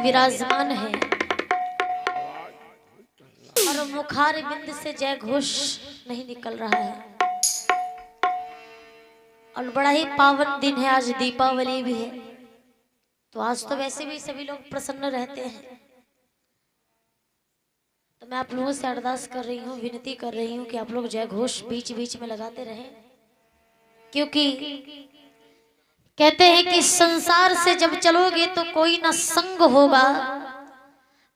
विराजमान है और मुखार बिंद से जय घोष नहीं निकल रहा है। और बड़ा ही पावन दिन है, आज दीपावली भी है। तो आज तो वैसे भी सभी लोग प्रसन्न रहते हैं, तो मैं आप लोगों से अरदास कर रही हूँ, विनती कर रही हूँ कि आप लोग जय घोष बीच बीच में लगाते रहें, क्योंकि कहते हैं कि संसार से जब चलोगे तो कोई ना संग होगा,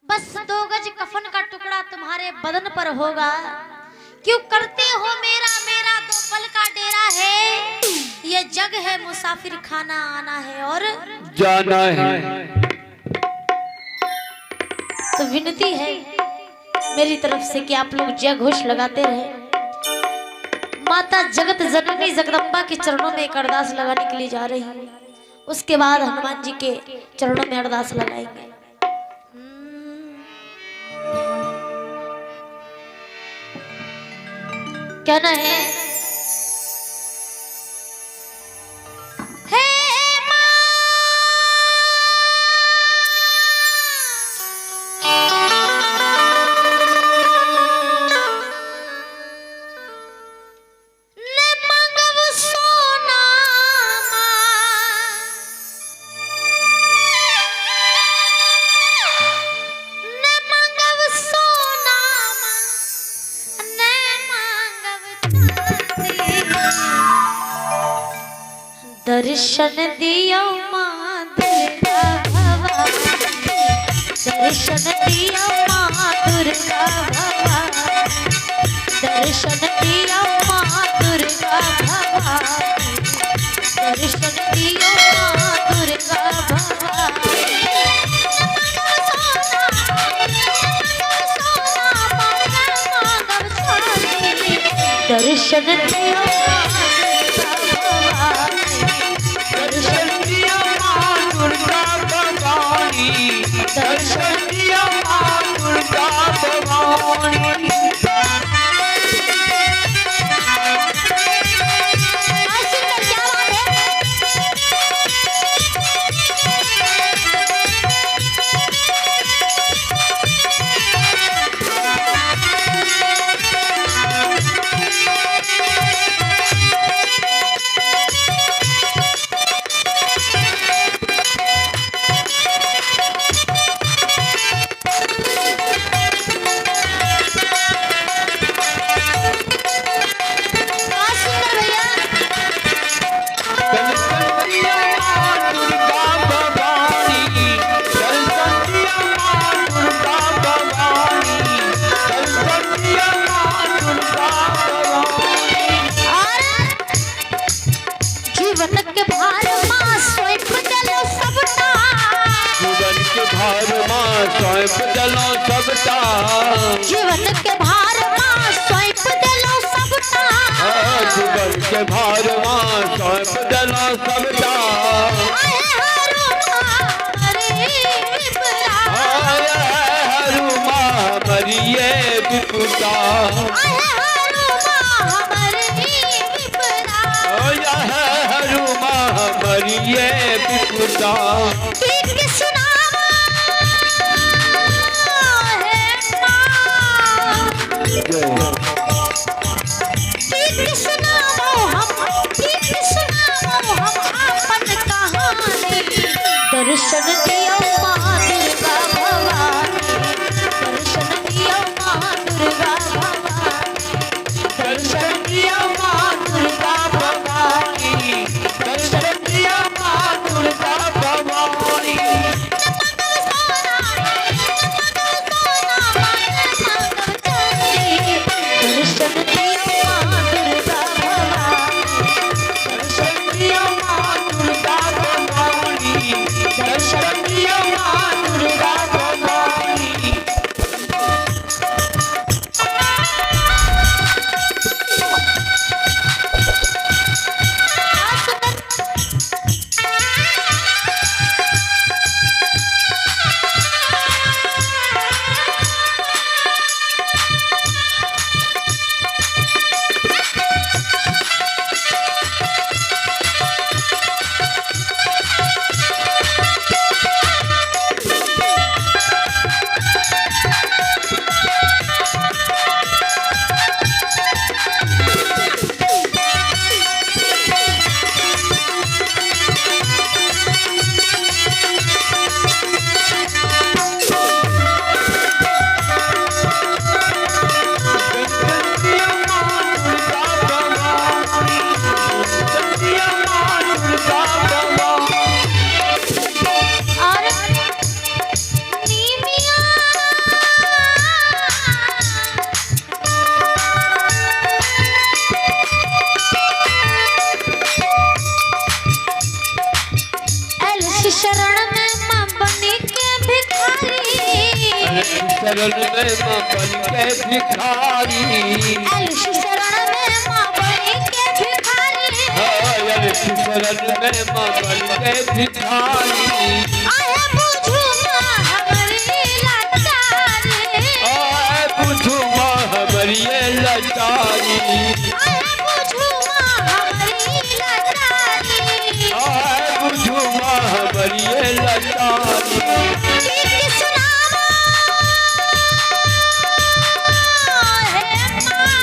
बस 2 गज कफन का टुकड़ा तुम्हारे बदन पर होगा। क्यों करते हो मेरा मेरा 2 पल का डेरा है, ये जग है मुसाफिर खाना आना है और जाना है। तो विनती है मेरी तरफ से कि आप लोग जय घोष लगाते रहे। माता जगत जननी जगदम्बा के चरणों में एक अरदास लगाने के लिए जा रही हूँ, उसके बाद हनुमान जी के चरणों में अरदास लगाएंगे। कहना है, दर्शन दियो माँ दुर्गा भवानी, दर्शन दियो माँ दुर्गा भवानी, दर्शन दियो माँ दुर्गा भवानी, दर्शन दियो माँ दुर्गा भवानी। दर्शन दियो दर्शन दिया माँ दुर्गा भवानी। जीवन के भार माँ सौंप देलो सबटा, जीवन के भार माँ सौंप देलो सबटा। हरू माँ मरिए विपुता, हरू माँ मरिए विपुता। दर्शन दियो माँ दुर्गा भवानी, दर्शन दियो माँ दुर्गा भवानी, दर्शन दियो माँ दुर्गा भवानी, दर्शन दिया माँ दुर्गा भवानी। शरण में माँ बन के भिखारी। ऐश शरण में माँ बन के भिखारी। ऐश शरण में माँ बन के भिखारी। आए बुझू माँ हमारी लाचारी। आए बुझू माँ हमारी लाचारी। आए बुझू माँ हमारी लाचारी। आए बुझू माँ हमारी लाचारी। गीत सुनाओ हे माँ।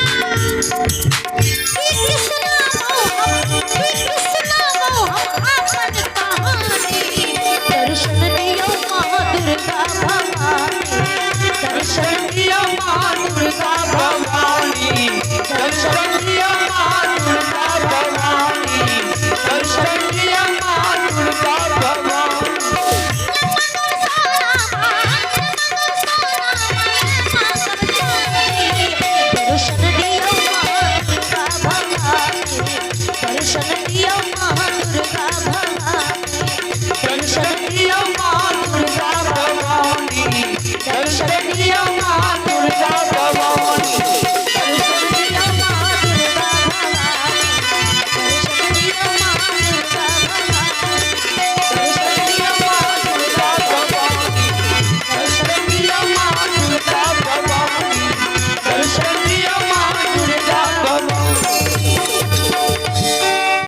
गीत सुनाओ हम आपन कहानी। दर्शन दियो माँ दुर्गा भवानी। दर्शन दियो माँ दुर्गा भवानी। दर्शन दिया माँ दुर्गा भवानी। दर्शन दिया माँ दुर्गा भवानी। दर्शन दियो माँ दुर्गा भवानी। दर्शन दियो माँ दुर्गा भवानी। दर्शन दिया माँ